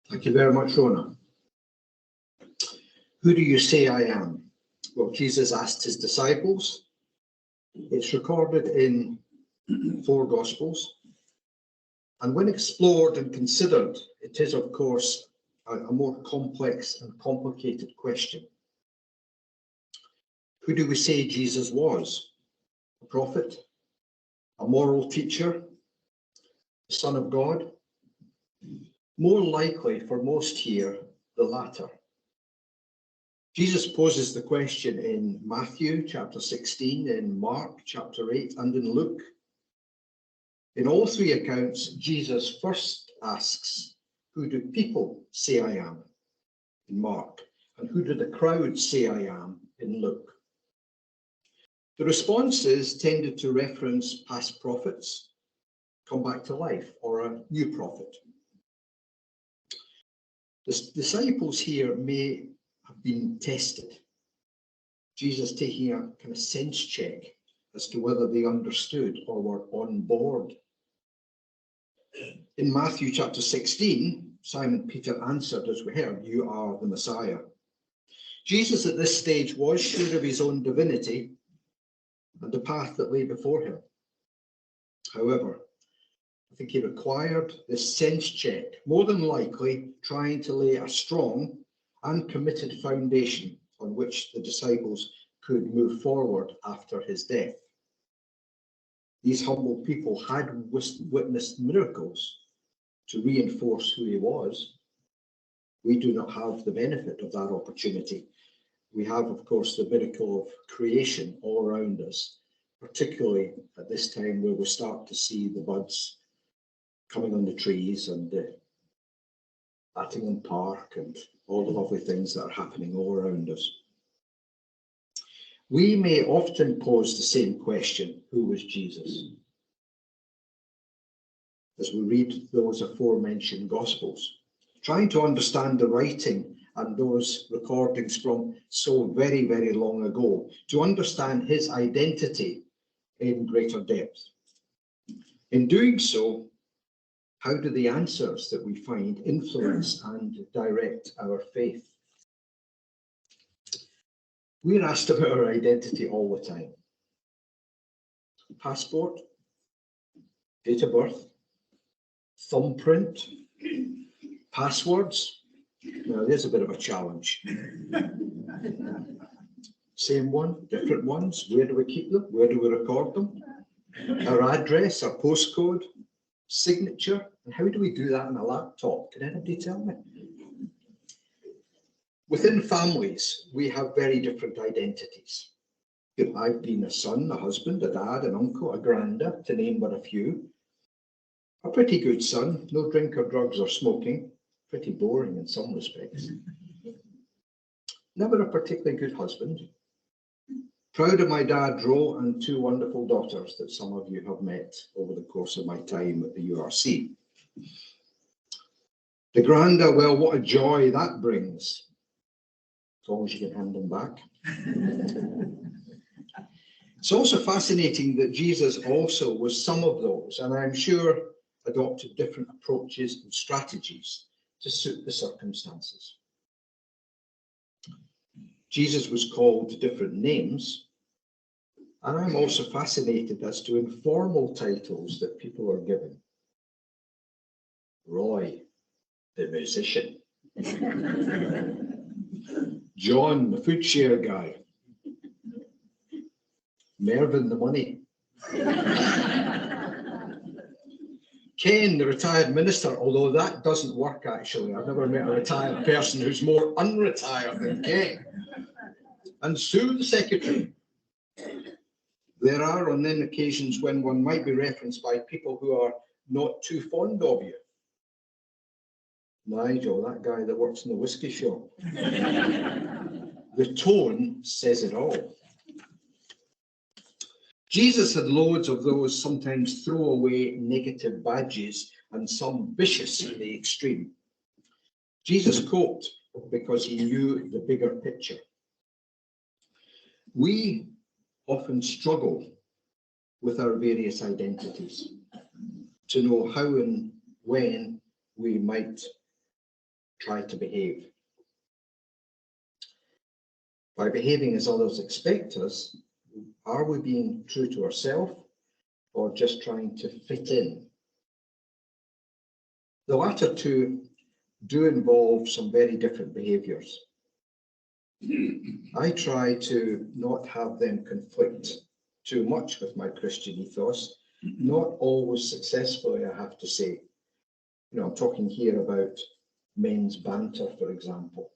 Thank you very much, Rona. Who do you say I am? Well, Jesus asked his disciples. It's recorded in 4 Gospels. And when explored and considered, it is, of course, a more complex and complicated question. Who do we say Jesus was? A prophet? A moral teacher? The Son of God? More likely for most here, the latter. Jesus poses the question in Matthew chapter 16, in Mark chapter 8, and in Luke. In all 3 accounts, Jesus first asks, who do people say I am? In Mark. And who do the crowd say I am? In Luke. The responses tended to reference past prophets, come back to life, or a new prophet. The disciples here may have been tested. Jesus taking a kind of sense check as to whether they understood or were on board. In Matthew chapter 16, Simon Peter answered, as we heard, you are the Messiah. Jesus at this stage was sure of his own divinity and the path that lay before him. However, I think he required this sense check, more than likely trying to lay a strong and committed foundation on which the disciples could move forward after his death. These humble people had witnessed miracles to reinforce who he was. We do not have the benefit of that opportunity. We have, of course, the miracle of creation all around us, particularly at this time where we start to see the buds coming on the trees and the Attingham Park and all the lovely things that are happening all around us. We may often pose the same question, who was Jesus? As we read those aforementioned Gospels, trying to understand the writing and those recordings from so very, very long ago, to understand his identity in greater depth. In doing so, how do the answers that we find influence and direct our faith? We're asked about our identity all the time. Passport, date of birth, thumbprint, passwords. Now, there's a bit of a challenge. Same one, different ones. Where do we keep them? Where do we record them? Our address, our postcode, signature. And how do we do that on a laptop? Can anybody tell me? Within families, we have very different identities. I've been a son, a husband, a dad, an uncle, a granda, to name but a few. A pretty good son, no drink or drugs or smoking, pretty boring in some respects. Never a particularly good husband. Proud of my dad, Ro, and 2 wonderful daughters that some of you have met over the course of my time at the URC. The granda, well, what a joy that brings. As long as you can hand them back. It's also fascinating that Jesus also was some of those, and I'm sure adopted different approaches and strategies to suit the circumstances. Jesus was called different names, and I'm also fascinated as to informal titles that people are given. Roy, the musician. John, the food share guy. Mervyn, the money. Ken, the retired minister, although that doesn't work actually. I've never met a retired person who's more unretired than Ken. And Sue, the secretary. There are on then occasions when one might be referenced by people who are not too fond of you. Nigel, that guy that works in the whiskey shop. The tone says it all. Jesus had loads of those sometimes throwaway negative badges and some vicious in the extreme. Jesus coped because he knew the bigger picture. We often struggle with our various identities to know how and when we might try to behave. By behaving as others expect us, are we being true to ourselves or just trying to fit in? The latter two do involve some very different behaviours. I try to not have them conflict too much with my Christian ethos, not always successfully, I have to say. I'm talking here about men's banter, for example,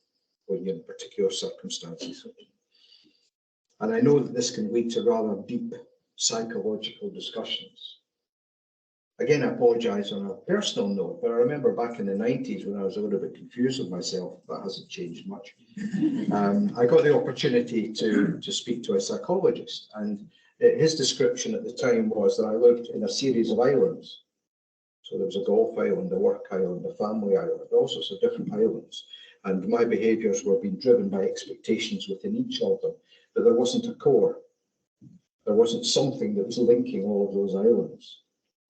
when you're in particular circumstances. And I know that this can lead to rather deep psychological discussions. Again, I apologise on a personal note, but I remember back in the 90s when I was a little bit confused with myself. That hasn't changed much. I got the opportunity to speak to a psychologist, and his description at the time was that I lived in a series of islands. So there was a golf island, a work island, a family island, all sorts of different islands. And my behaviours were being driven by expectations within each of them, but there wasn't a core. There wasn't something that was linking all of those islands.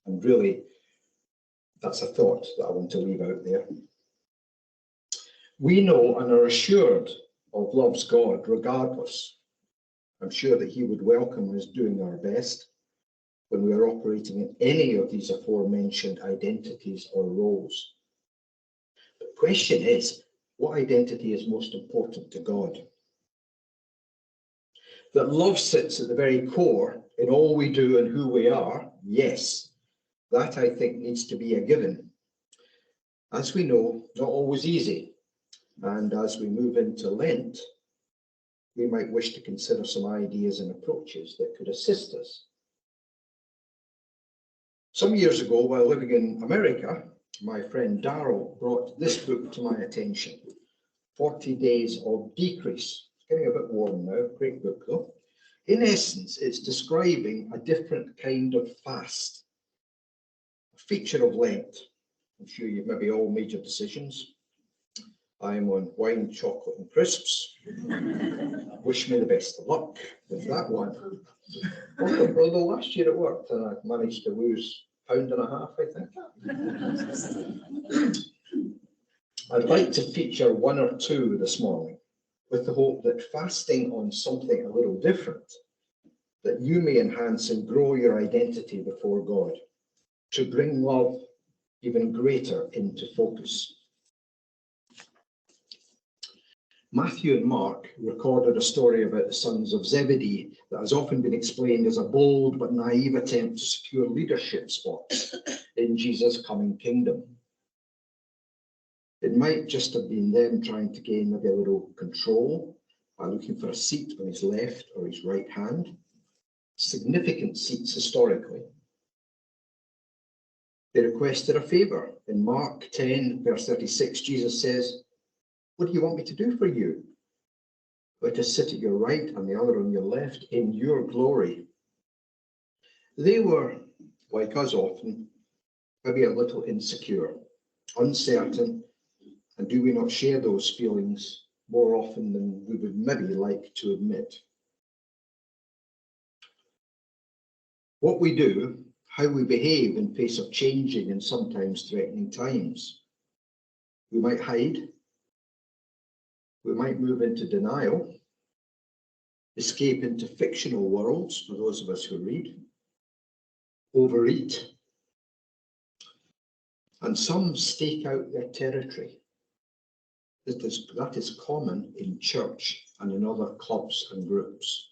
And really, that's a thought that I want to leave out there. We know and are assured of love's God regardless. I'm sure that he would welcome us doing our best when we are operating in any of these aforementioned identities or roles. The question is, what identity is most important to God? That love sits at the very core in all we do and who we are, yes. That, I think, needs to be a given. As we know, not always easy. And as we move into Lent, we might wish to consider some ideas and approaches that could assist us. Some years ago, while living in America, my friend Darrell brought this book to my attention, 40 Days of Decrease. It's getting a bit warm now, great book though. In essence, it's describing a different kind of fast. Feature of Lent. I'm sure you've maybe all made your decisions. I'm on wine, chocolate and crisps. Wish me the best of luck with that one. Although last year it worked and I managed to lose £1.50, I think. I'd like to feature one or two this morning with the hope that fasting on something a little different, that you may enhance and grow your identity before God, to bring love even greater into focus. Matthew and Mark recorded a story about the sons of Zebedee that has often been explained as a bold but naive attempt to secure leadership spots in Jesus' coming kingdom. It might just have been them trying to gain maybe a little control by looking for a seat on his left or his right hand. Significant seats historically. They requested a favour. In Mark 10, verse 36, Jesus says, "What do you want me to do for you?" "Let us sit at your right and the other on your left in your glory." They were, like us often, maybe a little insecure, uncertain, and do we not share those feelings more often than we would maybe like to admit? What we do, how we behave in face of changing and sometimes threatening times. We might hide. We might move into denial, escape into fictional worlds for those of us who read, overeat, and some stake out their territory. That is common in church and in other clubs and groups.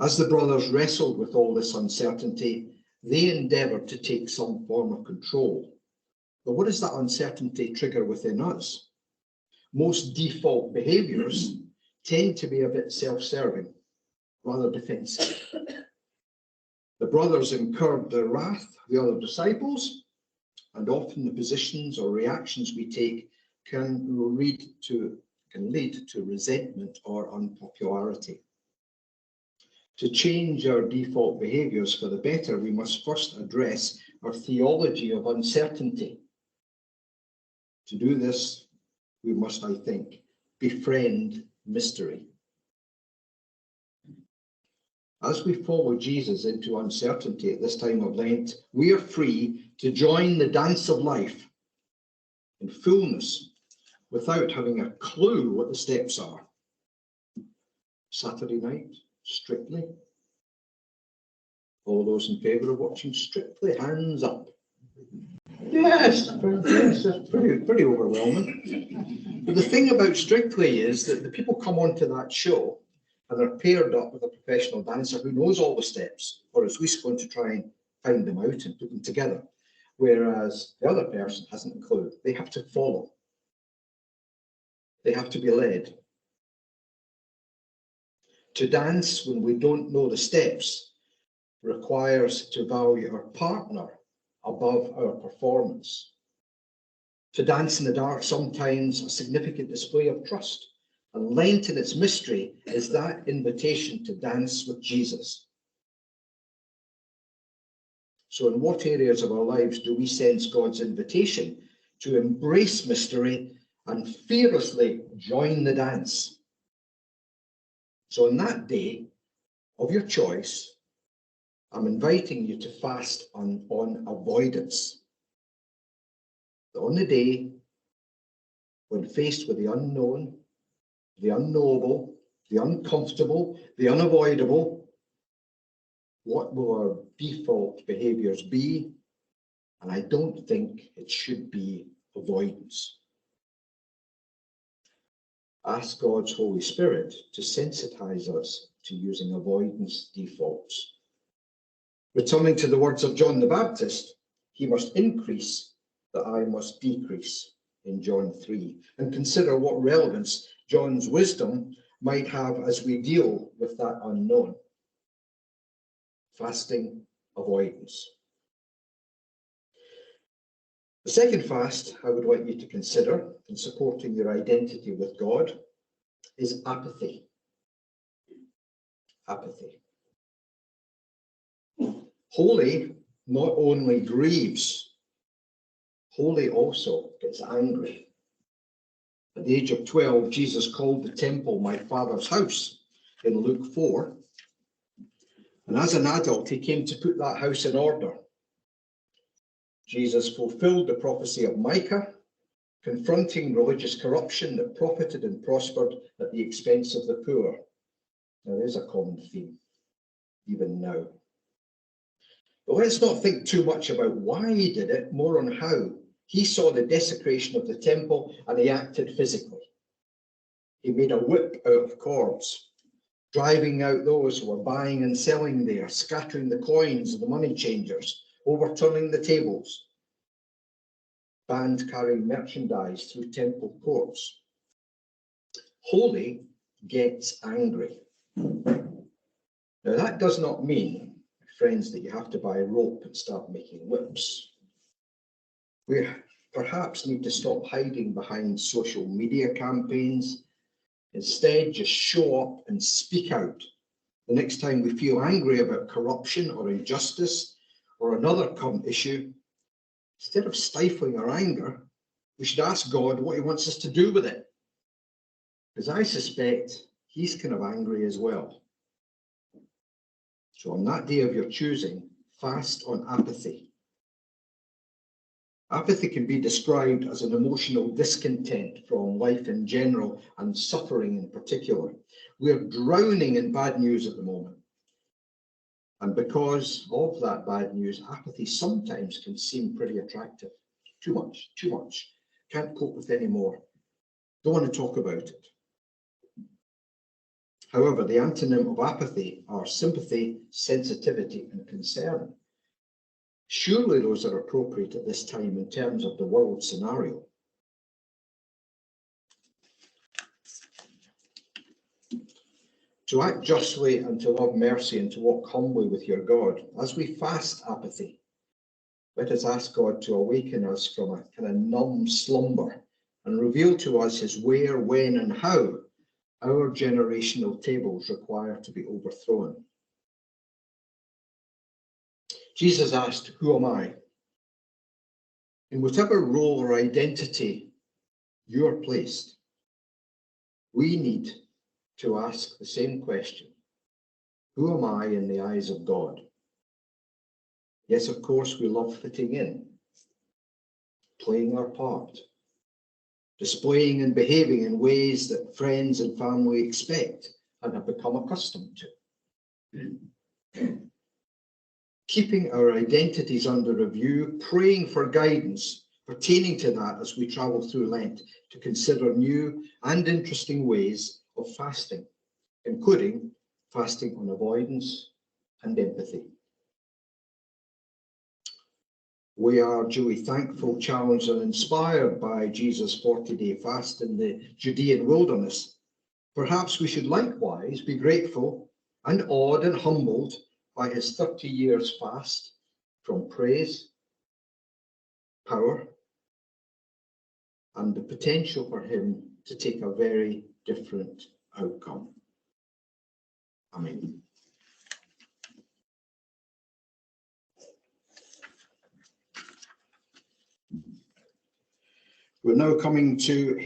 As the brothers wrestled with all this uncertainty, they endeavoured to take some form of control. But what does that uncertainty trigger within us? Most default behaviours tend to be a bit self-serving, rather defensive. The brothers incurred their wrath, the other disciples, and often the positions or reactions we take can lead to resentment or unpopularity. To change our default behaviours for the better, we must first address our theology of uncertainty. To do this, we must, I think, befriend mystery. As we follow Jesus into uncertainty at this time of Lent, we are free to join the dance of life in fullness without having a clue what the steps are. Saturday night, Strictly. All those in favour of watching Strictly, hands up. Yes, that's pretty overwhelming. But the thing about Strictly is that the people come onto that show and they're paired up with a professional dancer who knows all the steps, or is at least going to try and find them out and put them together, whereas the other person hasn't a clue. They have to follow. They have to be led. To dance when we don't know the steps requires to value our partner above our performance. To dance in the dark, sometimes a significant display of trust. And Lent in its mystery is that invitation to dance with Jesus. So in what areas of our lives do we sense God's invitation to embrace mystery and fearlessly join the dance? So on that day of your choice, I'm inviting you to fast on avoidance. On the day when faced with the unknown, the unknowable, the uncomfortable, the unavoidable, what will our default behaviours be? And I don't think it should be avoidance. Ask God's Holy Spirit to sensitize us to using avoidance defaults. Returning to the words of John the Baptist, he must increase, that I must decrease, in John 3. And consider what relevance John's wisdom might have as we deal with that unknown. Fasting, avoidance. The second fast I would like you to consider in supporting your identity with God is apathy. Apathy. Holy not only grieves, holy also gets angry. At the age of 12, Jesus called the temple my Father's house in Luke 4. And as an adult, he came to put that house in order. Jesus fulfilled the prophecy of Micah, confronting religious corruption that profited and prospered at the expense of the poor. Now, there's a common theme, even now. But let's not think too much about why he did it, more on how. He saw the desecration of the temple and he acted physically. He made a whip out of cords, driving out those who were buying and selling there, scattering the coins of the money changers, overturning the tables, banned carrying merchandise through temple courts. Holy gets angry. Now that does not mean, friends, that you have to buy rope and start making whips. We perhaps need to stop hiding behind social media campaigns. Instead, just show up and speak out. The next time we feel angry about corruption or injustice or another current issue, instead of stifling our anger, we should ask God what he wants us to do with it. Because I suspect he's kind of angry as well. So on that day of your choosing, fast on apathy. Apathy can be described as an emotional discontent from life in general and suffering in particular. We're drowning in bad news at the moment. And because of that bad news, apathy sometimes can seem pretty attractive. Too much. Can't cope with any more. Don't want to talk about it. However, the antonym of apathy are sympathy, sensitivity, and concern. Surely those are appropriate at this time in terms of the world scenario. To act justly and to love mercy and to walk humbly with your God, as we fast apathy, let us ask God to awaken us from a kind of numb slumber and reveal to us his where, when, and how our generational tables require to be overthrown. Jesus asked, "Who am I?" In whatever role or identity you are placed, we need to ask the same question. Who am I in the eyes of God? Yes, of course, we love fitting in, playing our part, displaying and behaving in ways that friends and family expect and have become accustomed to. Keeping our identities under review, praying for guidance pertaining to that as we travel through Lent, to consider new and interesting ways of fasting, including fasting on avoidance and empathy. We are duly thankful, challenged, and inspired by Jesus' 40-day fast in the Judean wilderness. Perhaps we should likewise be grateful and awed and humbled by his 30 years fast from praise, power, and the potential for him to take a very different outcome. Amen. We're now coming to